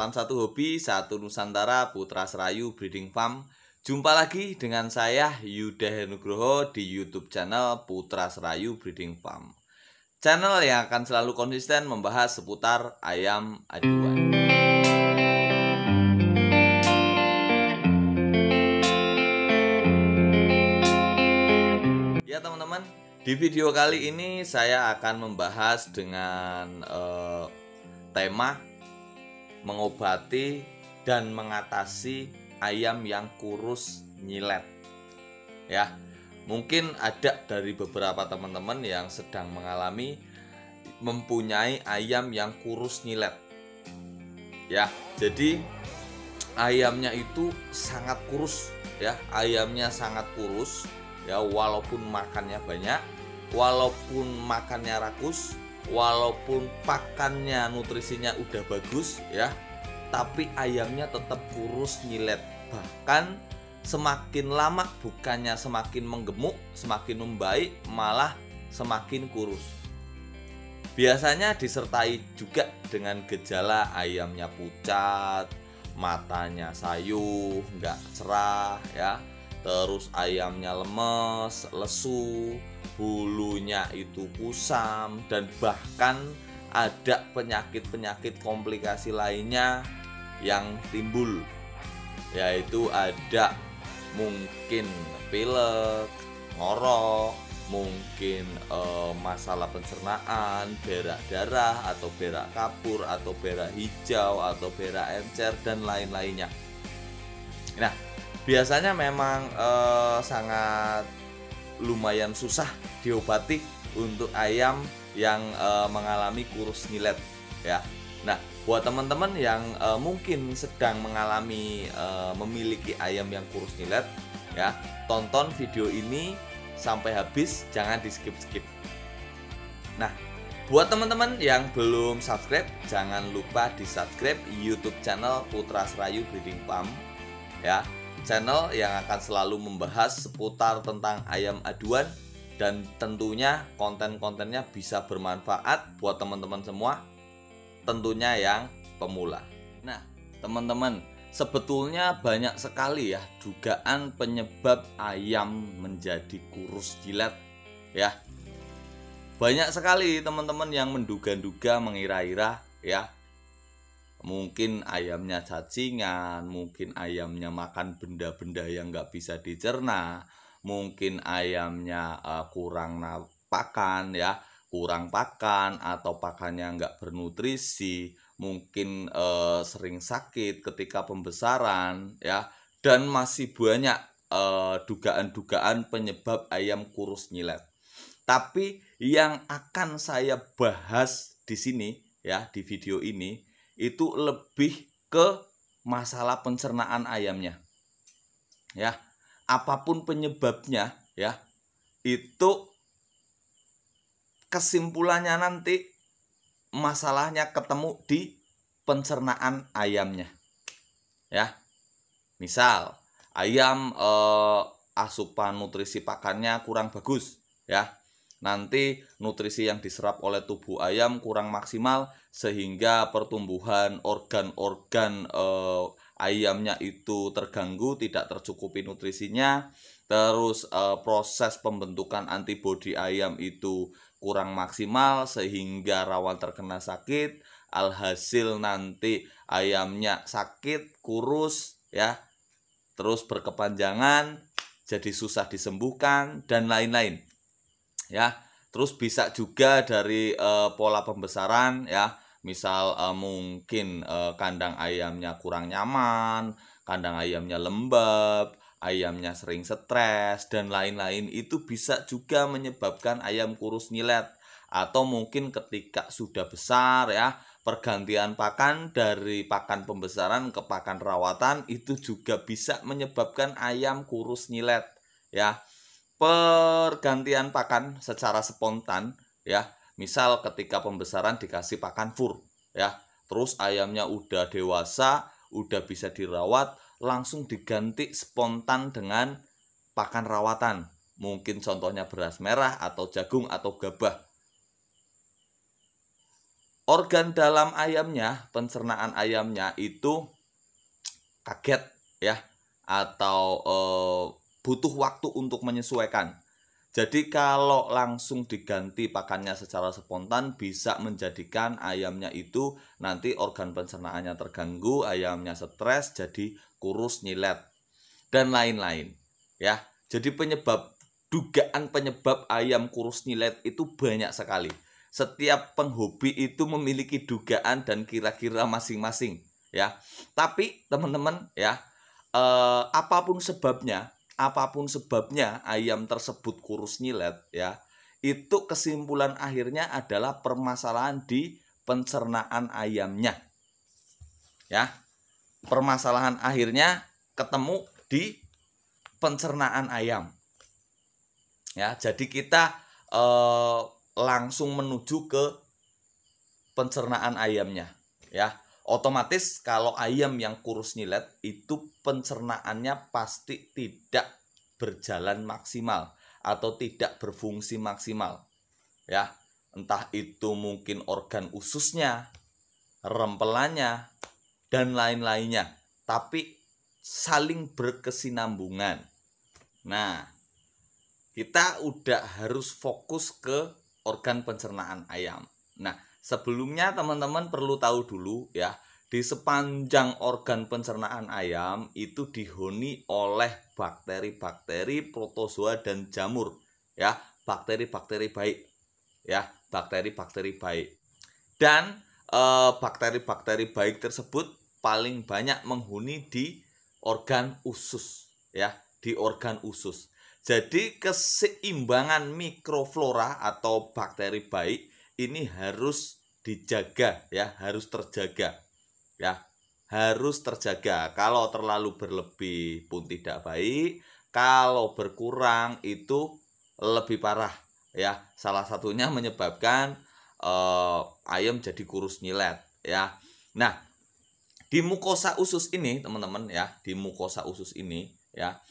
Salam satu hobi, satu Nusantara, Putra Serayu Breeding Farm. Jumpa lagi dengan saya Yuda Henugroho di YouTube channel Putra Serayu Breeding Farm. Channel yang akan selalu konsisten membahas seputar ayam aduan. Ya teman-teman, di video kali ini saya akan membahas dengan tema mengobati dan mengatasi ayam yang kurus nyilet. Ya, mungkin ada dari beberapa teman-teman yang sedang mempunyai ayam yang kurus nyilet. Ya, jadi ayamnya itu sangat kurus ya, ayamnya sangat kurus ya, walaupun makannya banyak, walaupun makannya rakus, walaupun pakannya nutrisinya udah bagus ya, tapi ayamnya tetap kurus nyilet. Bahkan semakin lama bukannya semakin menggemuk, semakin membaik, malah semakin kurus. Biasanya disertai juga dengan gejala ayamnya pucat, matanya sayu, nggak cerah ya, terus ayamnya lemes, lesu, bulunya itu kusam, dan bahkan ada penyakit-penyakit komplikasi lainnya yang timbul, yaitu ada mungkin pilek, ngorok, mungkin masalah pencernaan, berak darah atau berak kapur atau berak hijau atau berak encer dan lain-lainnya. Nah, biasanya memang sangat lumayan susah diobati untuk ayam yang mengalami kurus nyilet ya. Nah, buat teman-teman yang mungkin sedang memiliki ayam yang kurus nyilet ya, tonton video ini sampai habis, jangan di skip-skip. Nah, buat teman-teman yang belum subscribe, jangan lupa di subscribe YouTube channel Putra Serayu Breeding Farm ya, channel yang akan selalu membahas seputar tentang ayam aduan, dan tentunya konten-kontennya bisa bermanfaat buat teman-teman semua, tentunya yang pemula. Nah teman-teman, sebetulnya banyak sekali ya dugaan penyebab ayam menjadi kurus jilat ya. Banyak sekali teman-teman yang menduga-duga, mengira-ira ya, mungkin ayamnya cacingan, mungkin ayamnya makan benda-benda yang nggak bisa dicerna, mungkin ayamnya kurang pakan ya, kurang pakan atau pakannya nggak bernutrisi, mungkin sering sakit ketika pembesaran ya, dan masih banyak dugaan-dugaan penyebab ayam kurus nyilet. Tapi yang akan saya bahas di sini ya, di video ini, itu lebih ke masalah pencernaan ayamnya ya. Apapun penyebabnya ya, itu kesimpulannya nanti masalahnya ketemu di pencernaan ayamnya ya. Misal ayam asupan nutrisi pakannya kurang bagus ya, nanti nutrisi yang diserap oleh tubuh ayam kurang maksimal sehingga pertumbuhan organ-organ ayamnya itu terganggu, tidak tercukupi nutrisinya. Terus proses pembentukan antibodi ayam itu kurang maksimal sehingga rawan terkena sakit. Alhasil nanti ayamnya sakit, kurus ya, terus berkepanjangan, jadi susah disembuhkan dan lain-lain ya. Terus bisa juga dari pola pembesaran ya, misal mungkin kandang ayamnya kurang nyaman, kandang ayamnya lembab, ayamnya sering stres dan lain-lain, itu bisa juga menyebabkan ayam kurus nyilet. Atau mungkin ketika sudah besar ya, pergantian pakan dari pakan pembesaran ke pakan rawatan itu juga bisa menyebabkan ayam kurus nyilet ya. Pergantian pakan secara spontan ya, misal ketika pembesaran dikasih pakan fur ya, terus ayamnya udah dewasa, udah bisa dirawat, langsung diganti spontan dengan pakan rawatan, mungkin contohnya beras merah atau jagung atau gabah. organ dalam ayamnya, pencernaan ayamnya itu kaget ya, atau butuh waktu untuk menyesuaikan. Jadi kalau langsung diganti pakannya secara spontan bisa menjadikan ayamnya itu nanti organ pencernaannya terganggu, ayamnya stres, jadi kurus, nyilet, dan lain-lain ya. Jadi dugaan penyebab ayam kurus nyilet itu banyak sekali. Setiap penghobi itu memiliki dugaan dan kira-kira masing-masing ya. Tapi teman-teman ya, apapun sebabnya ayam tersebut kurus nyilet ya, itu kesimpulan akhirnya adalah permasalahan di pencernaan ayamnya ya. Permasalahan akhirnya ketemu di pencernaan ayam ya. Jadi kita langsung menuju ke pencernaan ayamnya ya. Otomatis kalau ayam yang kurus nyilet itu pencernaannya pasti tidak berjalan maksimal atau tidak berfungsi maksimal ya. Entah itu mungkin organ ususnya, rempelannya, dan lain-lainnya, tapi saling berkesinambungan. Nah, kita udah harus fokus ke organ pencernaan ayam. Nah, sebelumnya teman-teman perlu tahu dulu ya, di sepanjang organ pencernaan ayam itu dihuni oleh bakteri-bakteri, protozoa, dan jamur ya, bakteri-bakteri baik ya, bakteri-bakteri baik. Dan bakteri-bakteri baik tersebut paling banyak menghuni di organ usus ya, di organ usus. Jadi keseimbangan mikroflora atau bakteri baik ini harus dijaga ya, harus terjaga ya, harus terjaga. Kalau terlalu berlebih pun tidak baik, kalau berkurang itu lebih parah ya. Salah satunya menyebabkan ayam jadi kurus nyilet ya. Nah, di mukosa usus ini teman-teman ya, di mukosa usus ini ya,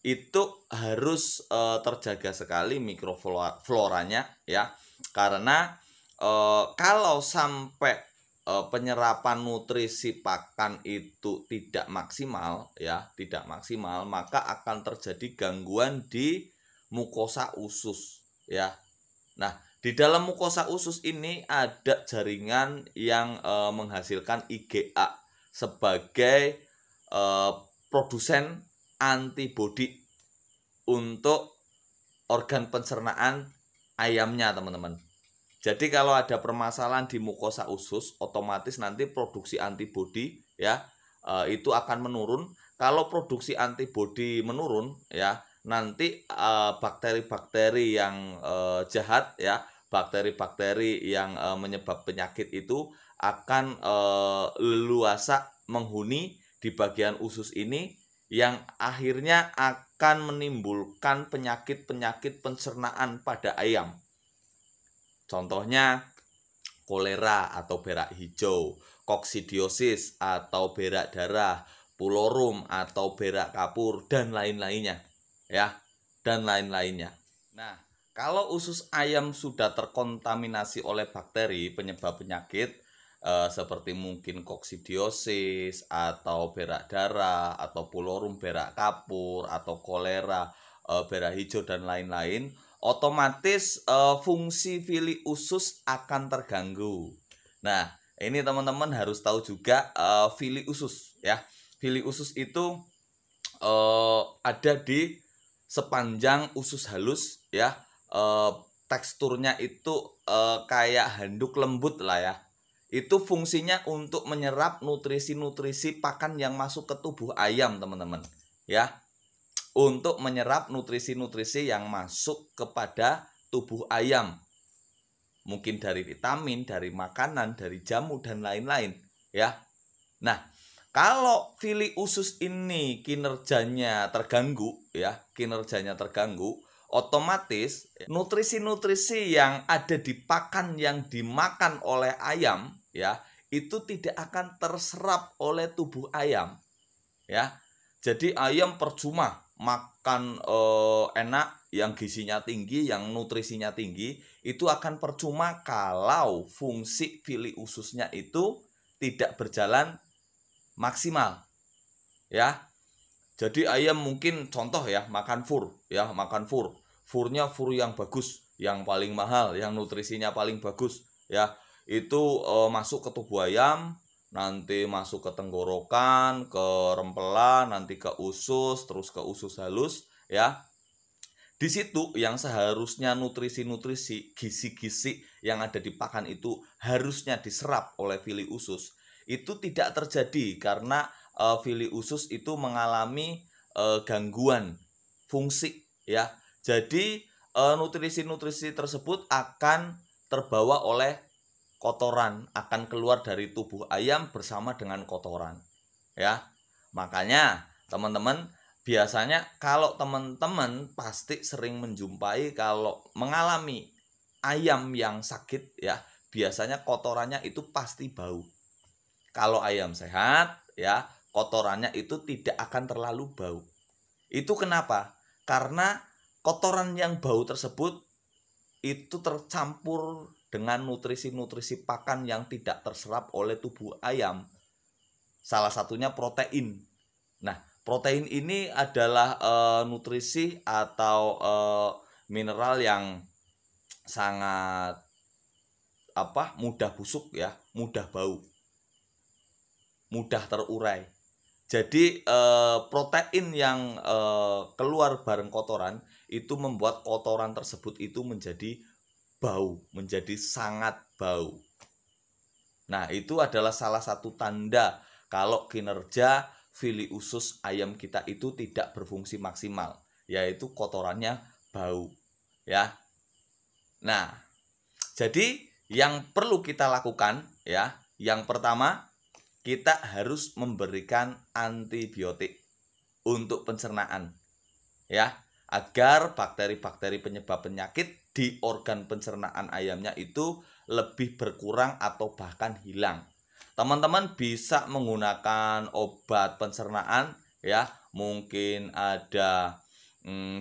itu harus terjaga sekali mikrofloranya ya, karena kalau sampai penyerapan nutrisi pakan itu tidak maksimal ya, tidak maksimal, maka akan terjadi gangguan di mukosa usus ya. Nah, di dalam mukosa usus ini ada jaringan yang menghasilkan IgA sebagai produsen antibodi untuk organ pencernaan ayamnya, teman-teman. Jadi kalau ada permasalahan di mukosa usus, otomatis nanti produksi antibodi ya itu akan menurun. Kalau produksi antibodi menurun ya, nanti bakteri-bakteri yang jahat ya, bakteri-bakteri yang menyebab penyakit itu akan leluasa menghuni di bagian usus ini, yang akhirnya akan menimbulkan penyakit-penyakit pencernaan pada ayam. Contohnya kolera atau berak hijau, koksidiosis atau berak darah, pulorum atau berak kapur, dan lain-lainnya ya, dan lain-lainnya. Nah, kalau usus ayam sudah terkontaminasi oleh bakteri penyebab penyakit seperti mungkin koksidiosis atau berak darah atau pulorum berak kapur atau kolera berak hijau dan lain-lain, otomatis fungsi fili usus akan terganggu. Nah, ini teman-teman harus tahu juga fili usus ya. Fili usus itu ada di sepanjang usus halus ya. Teksturnya itu kayak handuk lembut lah ya. Itu fungsinya untuk menyerap nutrisi-nutrisi pakan yang masuk ke tubuh ayam, teman-teman ya. Untuk menyerap nutrisi-nutrisi yang masuk kepada tubuh ayam, mungkin dari vitamin, dari makanan, dari jamu, dan lain-lain ya. Nah, kalau fili usus ini kinerjanya terganggu ya, kinerjanya terganggu, otomatis nutrisi-nutrisi yang ada di pakan yang dimakan oleh ayam ya, itu tidak akan terserap oleh tubuh ayam ya. Jadi ayam percuma makan enak, yang gizinya tinggi, yang nutrisinya tinggi, itu akan percuma kalau fungsi fili ususnya itu tidak berjalan maksimal, ya. Jadi ayam mungkin contoh ya, makan fur, ya, makan fur. Furnya fur yang bagus, yang paling mahal, yang nutrisinya paling bagus, ya. Itu masuk ke tubuh ayam, nanti masuk ke tenggorokan, ke rempelan, nanti ke usus, terus ke usus halus, ya. Di situ yang seharusnya nutrisi-nutrisi, gizi-gizi yang ada di pakan itu harusnya diserap oleh fili usus, itu tidak terjadi karena fili usus itu mengalami gangguan fungsi, ya. Jadi nutrisi-nutrisi tersebut akan terbawa oleh kotoran, akan keluar dari tubuh ayam bersama dengan kotoran, ya. Makanya teman-teman, biasanya kalau teman-teman pasti sering menjumpai kalau mengalami ayam yang sakit, ya, biasanya kotorannya itu pasti bau. Kalau ayam sehat, ya, kotorannya itu tidak akan terlalu bau. Itu kenapa? Karena kotoran yang bau tersebut itu tercampur dengan nutrisi-nutrisi pakan yang tidak terserap oleh tubuh ayam. Salah satunya protein. Nah, protein ini adalah nutrisi atau mineral yang sangat mudah busuk, ya, mudah bau, mudah terurai. Jadi protein yang keluar bareng kotoran itu membuat kotoran tersebut itu menjadi bau, menjadi sangat bau. Nah, itu adalah salah satu tanda kalau kinerja fili usus ayam kita itu tidak berfungsi maksimal, yaitu kotorannya bau, ya. Nah, jadi yang perlu kita lakukan, ya, yang pertama kita harus memberikan antibiotik untuk pencernaan, ya, agar bakteri-bakteri penyebab penyakit di organ pencernaan ayamnya itu lebih berkurang atau bahkan hilang. Teman-teman bisa menggunakan obat pencernaan, ya, mungkin ada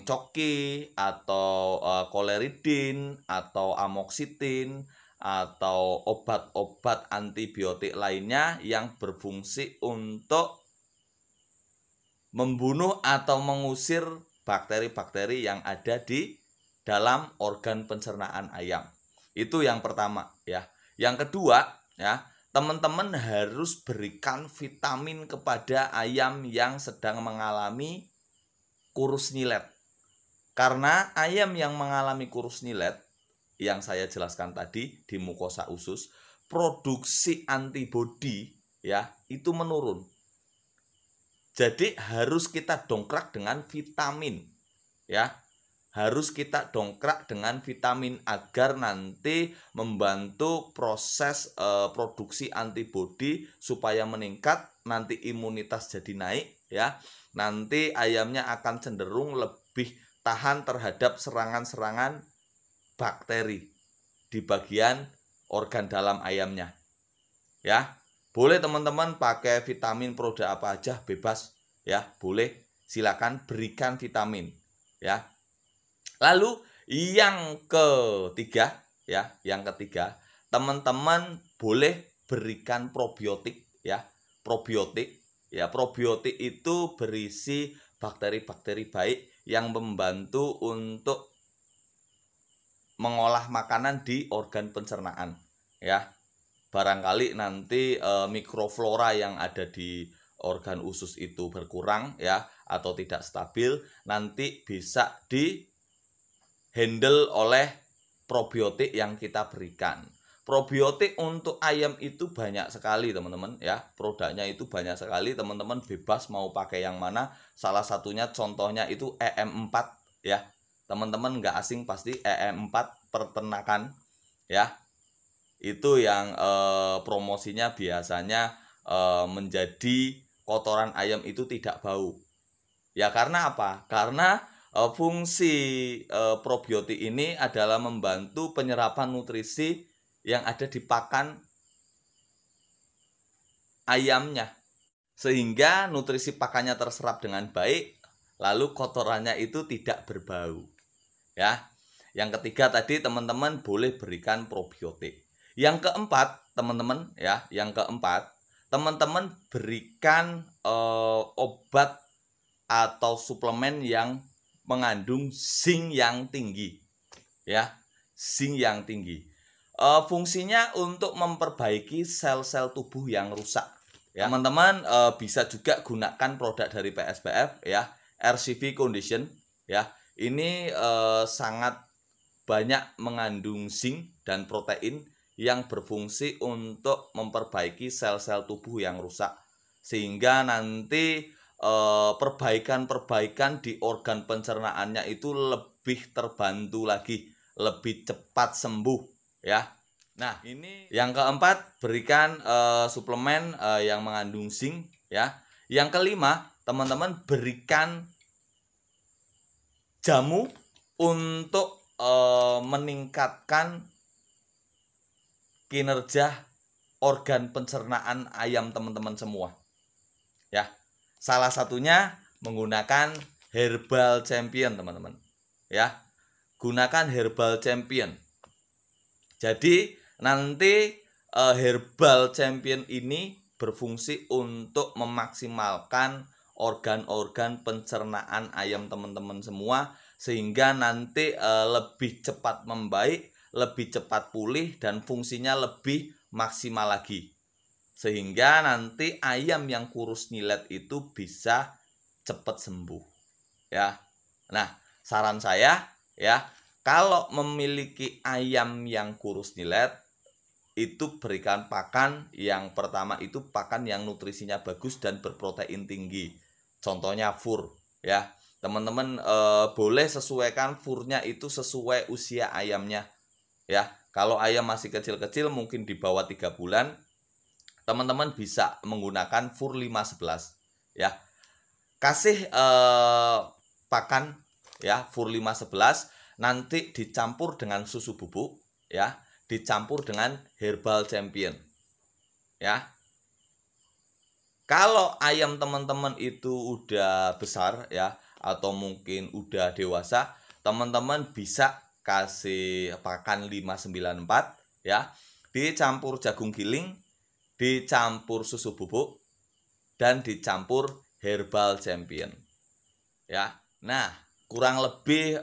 coki atau koleridin atau amoksitin atau obat-obat antibiotik lainnya yang berfungsi untuk membunuh atau mengusir bakteri-bakteri yang ada di dalam organ pencernaan ayam. Itu yang pertama, ya. Yang kedua, ya, teman-teman harus berikan vitamin kepada ayam yang sedang mengalami kurus nyilet. Karena ayam yang mengalami kurus nyilet yang saya jelaskan tadi di mukosa usus, produksi antibodi, ya, itu menurun. Jadi harus kita dongkrak dengan vitamin, ya. Harus kita dongkrak dengan vitamin agar nanti membantu proses produksi antibodi supaya meningkat, nanti imunitas jadi naik, ya. Nanti ayamnya akan cenderung lebih tahan terhadap serangan-serangan bakteri di bagian organ dalam ayamnya, ya. Boleh teman-teman pakai vitamin produk apa aja, bebas, ya, boleh, silakan berikan vitamin, ya. Lalu yang ketiga, ya, yang ketiga, teman-teman boleh berikan probiotik, ya. Probiotik, ya, probiotik itu berisi bakteri-bakteri baik yang membantu untuk mengolah makanan di organ pencernaan, ya. Barangkali nanti mikroflora yang ada di organ usus itu berkurang, ya, atau tidak stabil, nanti bisa di handle oleh probiotik yang kita berikan. Probiotik untuk ayam itu banyak sekali, teman-teman, ya. Produknya itu banyak sekali, teman-teman bebas mau pakai yang mana. Salah satunya contohnya itu EM4, ya. Teman-teman nggak asing pasti EM4 peternakan, ya. Itu yang promosinya biasanya menjadi kotoran ayam itu tidak bau. Ya karena apa? Karena fungsi probiotik ini adalah membantu penyerapan nutrisi yang ada di pakan ayamnya. Sehingga nutrisi pakannya terserap dengan baik, lalu kotorannya itu tidak berbau. Ya. Yang ketiga tadi teman-teman boleh berikan probiotik. Yang keempat, teman-teman ya, teman-teman berikan obat atau suplemen yang mengandung zinc yang tinggi. Ya, zinc yang tinggi. Fungsinya untuk memperbaiki sel-sel tubuh yang rusak. Ya, teman-teman bisa juga gunakan produk dari PSBF ya, RCV Condition ya. Ini sangat banyak mengandung zinc dan protein yang berfungsi untuk memperbaiki sel-sel tubuh yang rusak, sehingga nanti perbaikan-perbaikan di organ pencernaannya itu lebih terbantu lagi, lebih cepat sembuh ya. Nah, ini yang keempat, berikan suplemen yang mengandung zinc ya. Yang kelima, teman-teman berikan jamu untuk meningkatkan kinerja organ pencernaan ayam teman-teman semua. Ya. Salah satunya menggunakan Herbal Champion, teman-teman. Ya. Gunakan Herbal Champion. Jadi nanti Herbal Champion ini berfungsi untuk memaksimalkan organ-organ pencernaan ayam teman-teman semua, sehingga nanti lebih cepat membaik, lebih cepat pulih, dan fungsinya lebih maksimal lagi, sehingga nanti ayam yang kurus nyilet itu bisa cepat sembuh ya. Nah, saran saya ya, kalau memiliki ayam yang kurus nyilet, itu berikan pakan yang pertama itu pakan yang nutrisinya bagus dan berprotein tinggi. Contohnya fur ya. Teman-teman boleh sesuaikan furnya itu sesuai usia ayamnya ya. Kalau ayam masih kecil-kecil, mungkin di bawah 3 bulan, teman-teman bisa menggunakan fur 511 ya. Kasih pakan ya fur 511, nanti dicampur dengan susu bubuk ya, dicampur dengan Herbal Champion ya. Kalau ayam teman-teman itu udah besar ya, atau mungkin udah dewasa, teman-teman bisa kasih pakan 594 ya, dicampur jagung giling, dicampur susu bubuk, dan dicampur Herbal Champion ya. Nah, kurang lebih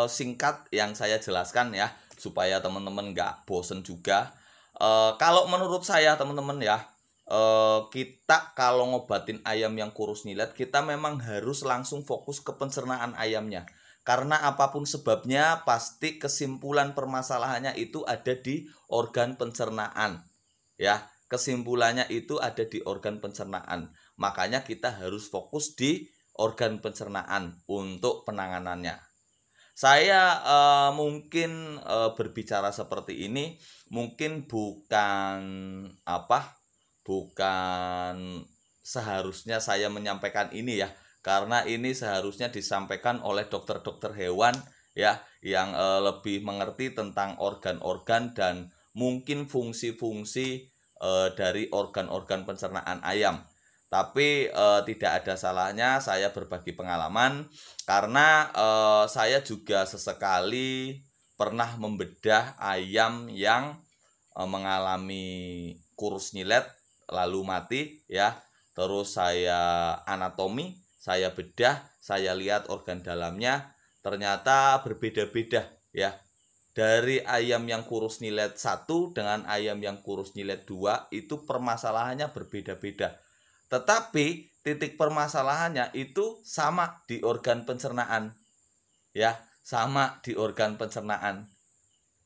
singkat yang saya jelaskan ya, supaya teman-teman nggak bosen juga. Kalau menurut saya teman-teman ya, kita kalau ngobatin ayam yang kurus nyilet, kita memang harus langsung fokus ke pencernaan ayamnya. Karena apapun sebabnya, pasti kesimpulan permasalahannya itu ada di organ pencernaan ya. Kesimpulannya itu ada di organ pencernaan. Makanya kita harus fokus di organ pencernaan untuk penanganannya. Saya mungkin berbicara seperti ini mungkin bukan seharusnya saya menyampaikan ini ya, karena ini seharusnya disampaikan oleh dokter-dokter hewan ya, yang lebih mengerti tentang organ-organ dan mungkin fungsi-fungsi dari organ-organ pencernaan ayam. Tapi tidak ada salahnya saya berbagi pengalaman, karena saya juga sesekali pernah membedah ayam yang mengalami kurus nyilet lalu mati ya. Terus saya anatomi, saya bedah, saya lihat organ dalamnya, ternyata berbeda-beda ya. Dari ayam yang kurus nyilet 1 dengan ayam yang kurus nyilet 2 itu permasalahannya berbeda-beda. Tetapi titik permasalahannya itu sama di organ pencernaan ya, sama di organ pencernaan.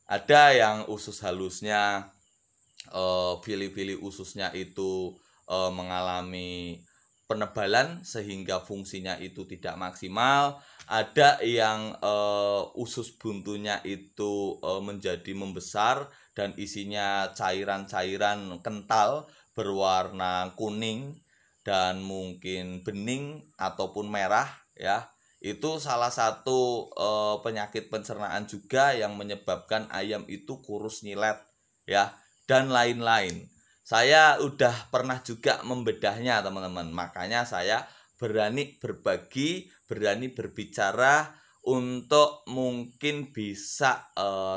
Ada yang usus halusnya, fili-fili ususnya itu mengalami penebalan sehingga fungsinya itu tidak maksimal. Ada yang usus buntunya itu menjadi membesar dan isinya cairan-cairan kental berwarna kuning dan mungkin bening ataupun merah ya. Itu salah satu penyakit pencernaan juga yang menyebabkan ayam itu kurus nyilet ya, dan lain-lain. Saya udah pernah juga membedahnya teman-teman, makanya saya berani berbagi berani berbicara untuk mungkin bisa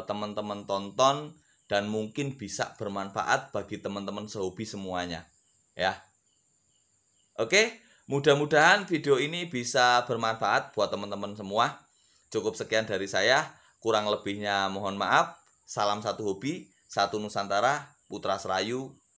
teman-teman tonton dan mungkin bisa bermanfaat bagi teman-teman sehobi semuanya ya. Oke, mudah-mudahan video ini bisa bermanfaat buat teman-teman semua. Cukup sekian dari saya, kurang lebihnya mohon maaf. Salam satu hobi, satu Nusantara, Putra Serayu.